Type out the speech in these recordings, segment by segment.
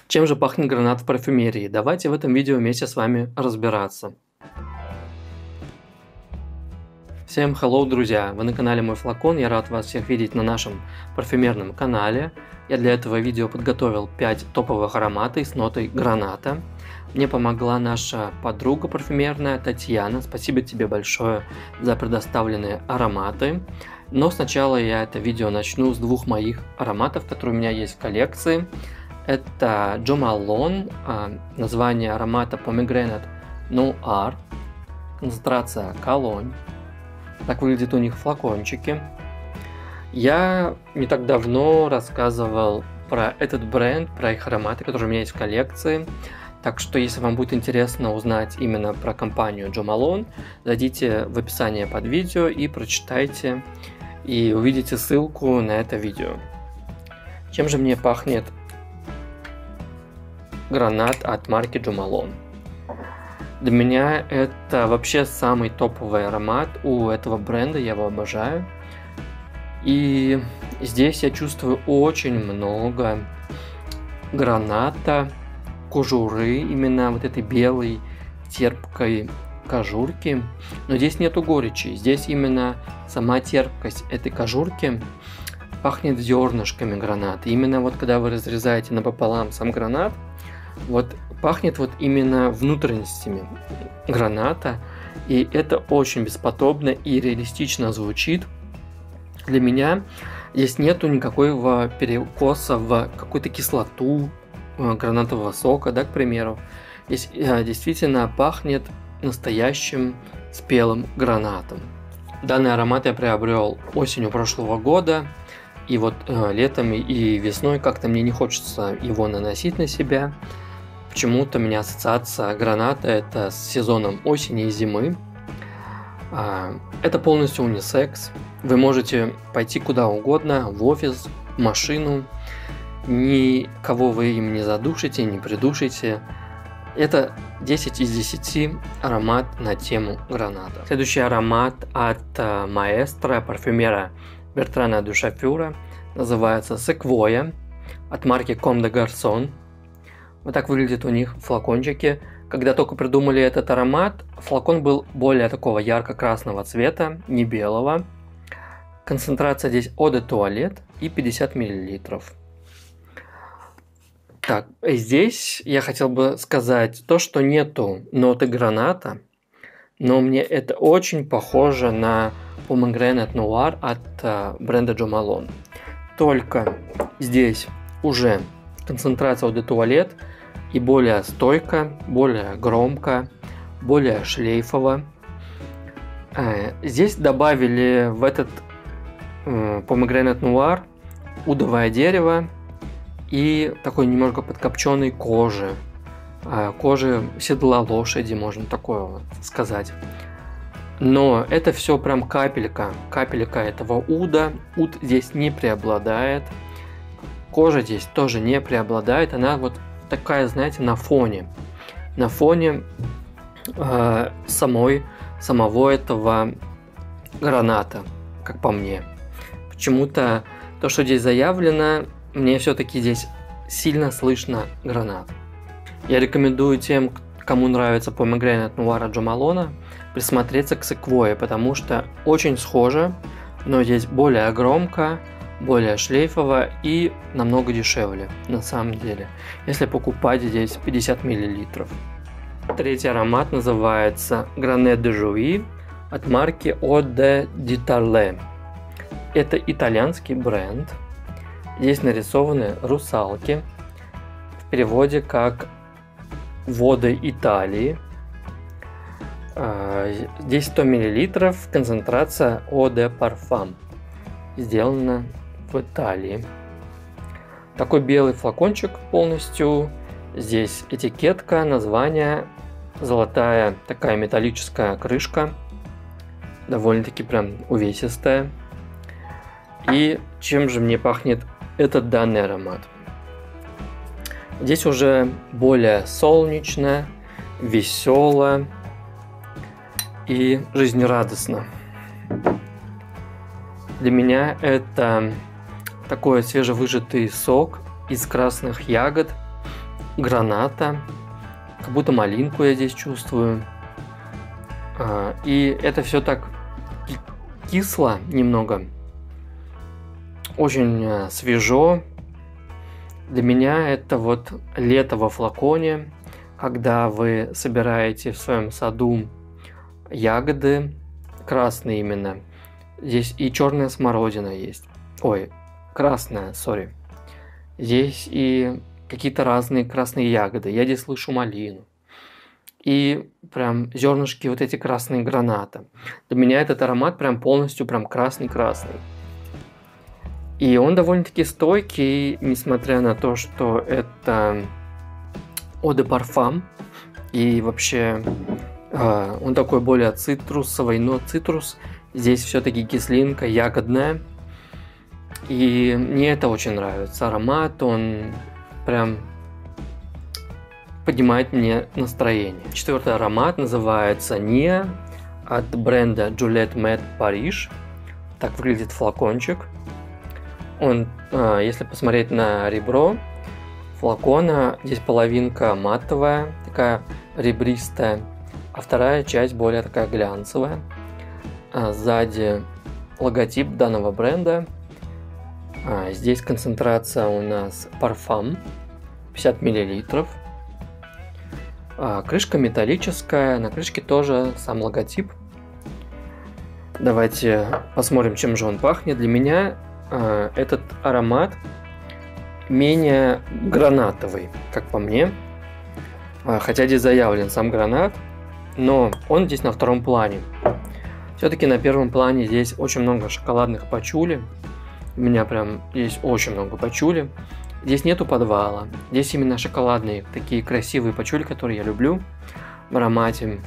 Чем же пахнет гранат в парфюмерии? Давайте в этом видео вместе с вами разбираться. Всем hello, друзья! Вы на канале Мой Флакон, я рад вас всех видеть на нашем парфюмерном канале. Я для этого видео подготовил 5 топовых ароматов с нотой граната. Мне помогла наша подруга парфюмерная Татьяна, спасибо тебе большое за предоставленные ароматы. Но сначала я это видео начну с двух моих ароматов, которые у меня есть в коллекции. Это Jo Malone, название аромата Pomegranate Noir, концентрация колонь. Так выглядят у них флакончики. Я не так давно рассказывал про этот бренд, про их ароматы, которые у меня есть в коллекции. Так что, если вам будет интересно узнать именно про компанию Jo Malone, зайдите в описание под видео и прочитайте, и увидите ссылку на это видео. Чем же мне пахнет гранат от марки Jo Malone? Для меня это вообще самый топовый аромат у этого бренда, я его обожаю. И здесь я чувствую очень много граната, кожуры, именно вот этой белой терпкой кожурки. Но здесь нету горечи, здесь именно сама терпкость этой кожурки пахнет зернышками граната. Именно вот когда вы разрезаете напополам сам гранат, вот пахнет вот именно внутренностями граната, и это очень бесподобно и реалистично звучит. Для меня здесь нету никакого перекоса в какую-то кислоту гранатового сока, да, к примеру. Здесь действительно пахнет настоящим спелым гранатом. Данный аромат я приобрел осенью прошлого года, и вот летом и весной как-то мне не хочется его наносить на себя. Почему-то у меня ассоциация граната это с сезоном осени и зимы. Это полностью унисекс. Вы можете пойти куда угодно, в офис, в машину. Никого вы им не задушите, не придушите. Это 10 из 10 аромат на тему граната. Следующий аромат от маэстро, парфюмера Бертрана Дюшафюра, называется Sequoia от марки Comme des Garçons. Вот так выглядят у них флакончики. Когда только придумали этот аромат, флакон был более такого ярко-красного цвета, не белого. Концентрация здесь Eau de Toilette и 50 мл. Так, здесь я хотел бы сказать то, что нету ноты граната, но мне это очень похоже на Pomegranate Noir от бренда Jo Malone. Только здесь уже концентрация Eau de Toilette и более стойко, более громко, более шлейфово. Здесь добавили в этот Pomegranate Noir удовое дерево и такой немного подкопченой кожи. Кожи седла лошади, можно такое вот сказать. Но это все прям капелька этого уда. Уд здесь не преобладает. Кожа здесь тоже не преобладает. Она вот такая, знаете, на фоне самого этого граната, как по мне. Почему-то то, что здесь заявлено, мне все-таки здесь сильно слышно гранат. Я рекомендую тем, кому нравится Pomegranate Noir от Jo Malone, присмотреться к Sequoia, потому что очень схоже, но здесь более громко, более шлейфово и намного дешевле на самом деле, если покупать здесь 50 мл. Третий аромат называется Granet de Jouy от марки Eau de Ditalle. Это итальянский бренд. Здесь нарисованы русалки, в переводе как воды Италии. Здесь 100 мл, концентрация Eau de Parfum, сделана в Италии. Такой белый флакончик полностью. Здесь этикетка, название, золотая такая металлическая крышка, довольно-таки прям увесистая. И чем же мне пахнет этот данный аромат? Здесь уже более солнечно, весело и жизнерадостно. Для меня это такой свежевыжатый сок из красных ягод граната, как будто малинку я здесь чувствую. И это все так кисло немного, очень свежо. Для меня это вот лето во флаконе, когда вы собираете в своем саду ягоды, красные именно. Здесь и черная смородина есть. Ой, красная, сори. Здесь и какие-то разные красные ягоды. Я здесь слышу малину. И прям зернышки вот эти красные граната. Для меня этот аромат прям полностью прям красный-красный. И он довольно-таки стойкий, несмотря на то, что это Eau de Parfum. И вообще он такой более цитрусовый, но цитрус здесь все-таки кислинка, ягодная. И мне это очень нравится. Аромат, он прям поднимает мне настроение. Четвертый аромат называется Nia от бренда Juliette Matte Paris. Так выглядит флакончик. Он, если посмотреть на ребро флакона, здесь половинка матовая, такая ребристая, а вторая часть более такая глянцевая. Сзади логотип данного бренда. Здесь концентрация у нас парфум 50 мл. Крышка металлическая, на крышке тоже сам логотип. Давайте посмотрим, чем же он пахнет. Для меня этот аромат менее гранатовый, как по мне. Хотя здесь заявлен сам гранат, но он здесь на втором плане. Все-таки на первом плане здесь очень много шоколадных пачули. У меня прям здесь очень много пачули. Здесь нету подвала. Здесь именно шоколадные, такие красивые пачули, которые я люблю в аромате.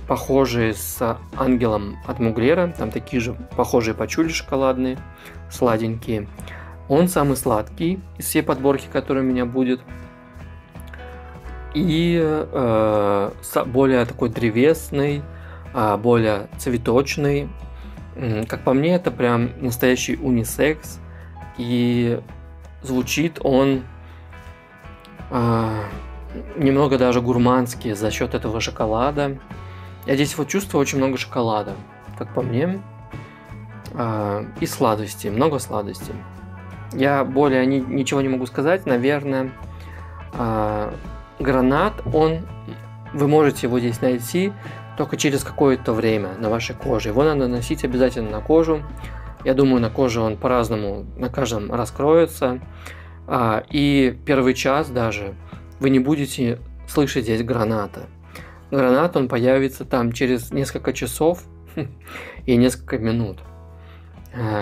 Похожие с ангелом от Муглера. Там такие же похожие пачули шоколадные, сладенькие. Он самый сладкий из всей подборки, которая у меня будет. И более такой древесный, более цветочный. Как по мне, это прям настоящий унисекс. И звучит он немного даже гурмански за счет этого шоколада. Я здесь вот чувствую очень много шоколада, как по мне. И сладости, много сладостей. Я более ничего не могу сказать. Наверное, гранат, вы можете его здесь найти только через какое-то время на вашей коже. Его надо наносить обязательно на кожу. Я думаю, на коже он по-разному на каждом раскроется. И первый час даже вы не будете слышать здесь граната. Гранат, он появится там через несколько часов и несколько минут.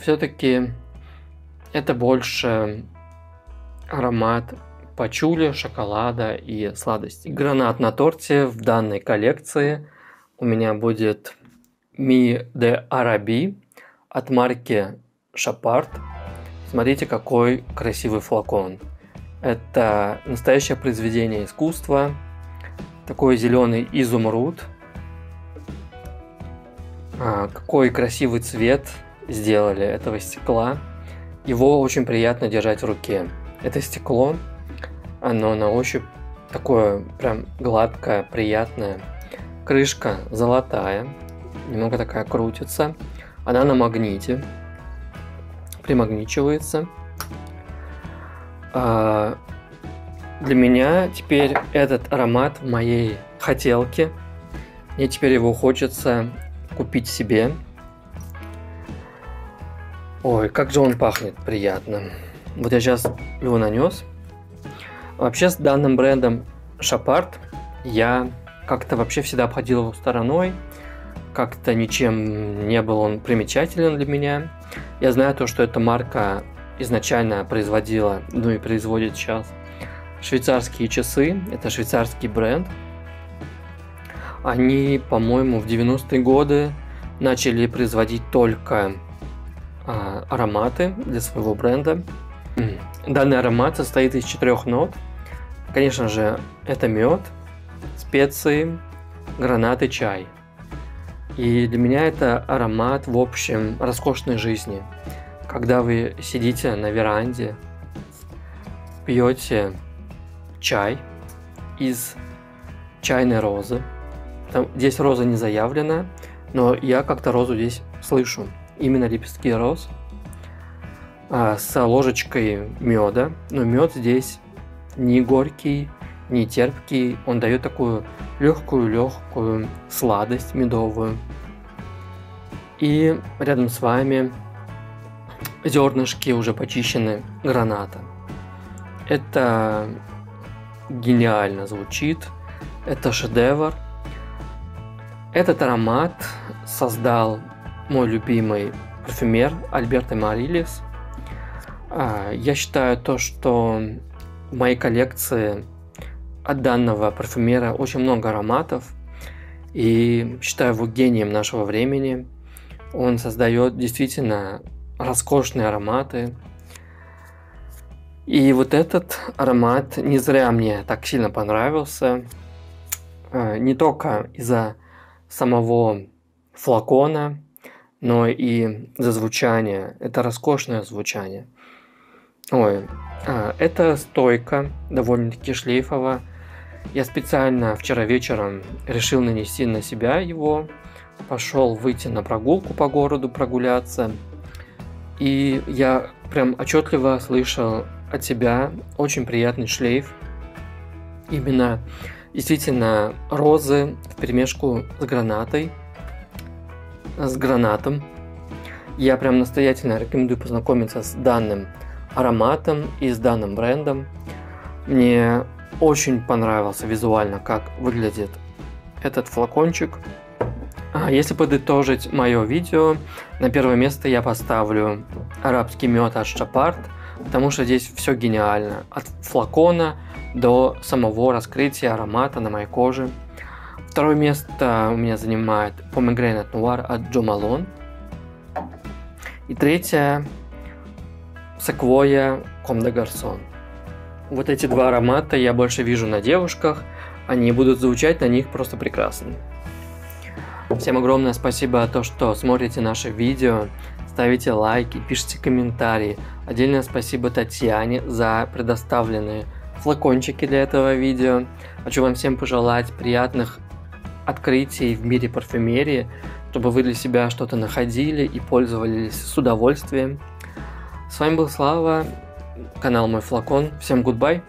Все-таки это больше аромат пачули, шоколада и сладостей. Гранат на торте в данной коллекции у меня будет Mi de Arabi от марки Chapart. Смотрите, какой красивый флакон. Это настоящее произведение искусства. Такой зеленый изумруд. Какой красивый цвет сделали этого стекла. Его очень приятно держать в руке. Это стекло, оно на ощупь такое прям гладкое, приятное. Крышка золотая, немного такая крутится. Она на магните, примагничивается. Для меня теперь этот аромат в моей хотелке. Мне теперь его хочется купить себе. Ой, как же он пахнет приятно. Вот я сейчас его нанес. Вообще с данным брендом Chapart я как-то вообще всегда обходил его стороной. Как-то ничем не был он примечателен для меня. Я знаю то, что эта марка изначально производила, ну и производит сейчас, швейцарские часы. Это швейцарский бренд. Они, по-моему, в 90-е годы начали производить только ароматы для своего бренда. Данный аромат состоит из 4 нот. Конечно же, это мед, специи, гранат и чай. И для меня это аромат, в общем, роскошной жизни. Когда вы сидите на веранде, пьете чай из чайной розы. Здесь роза не заявлена, но я как-то розу здесь слышу. Именно лепестки роз. С ложечкой меда. Но мед здесь не горький, не терпкий. Он дает такую легкую сладость медовую. И рядом с вами зернышки уже почищены граната. Это гениально звучит. Это шедевр. Этот аромат создал мой любимый парфюмер Альберто Марилис. Я считаю то, что в моей коллекции от данного парфюмера очень много ароматов. И считаю его гением нашего времени. Он создает действительно роскошные ароматы. И вот этот аромат не зря мне так сильно понравился. Не только из-за самого флакона, но и за звучание. Это роскошное звучание. Это стойка, довольно-таки шлейфово. Я специально вчера вечером решил нанести на себя его. Пошел выйти на прогулку по городу, прогуляться. И я прям отчетливо слышал от себя очень приятный шлейф. Именно действительно розы вперемешку с гранатом. Я прям настоятельно рекомендую познакомиться с данным ароматом и с данным брендом. Мне очень понравился визуально, как выглядит этот флакончик. Если подытожить мое видео, на первое место я поставлю арабский мед от Шапард, потому что здесь все гениально. От флакона до самого раскрытия аромата на моей коже. Второе место у меня занимает Pomegranate Noir от Jo Malone. И третье Sequoia Comme des Garçons. Вот эти два аромата я больше вижу на девушках. Они будут звучать на них просто прекрасно. Всем огромное спасибо за то, что смотрите наши видео, ставите лайки, пишите комментарии. Отдельное спасибо Татьяне за предоставленные флакончики для этого видео. Хочу вам всем пожелать приятных открытий в мире парфюмерии, чтобы вы для себя что-то находили и пользовались с удовольствием. С вами был Слава, канал Мой Флакон. Всем goodbye!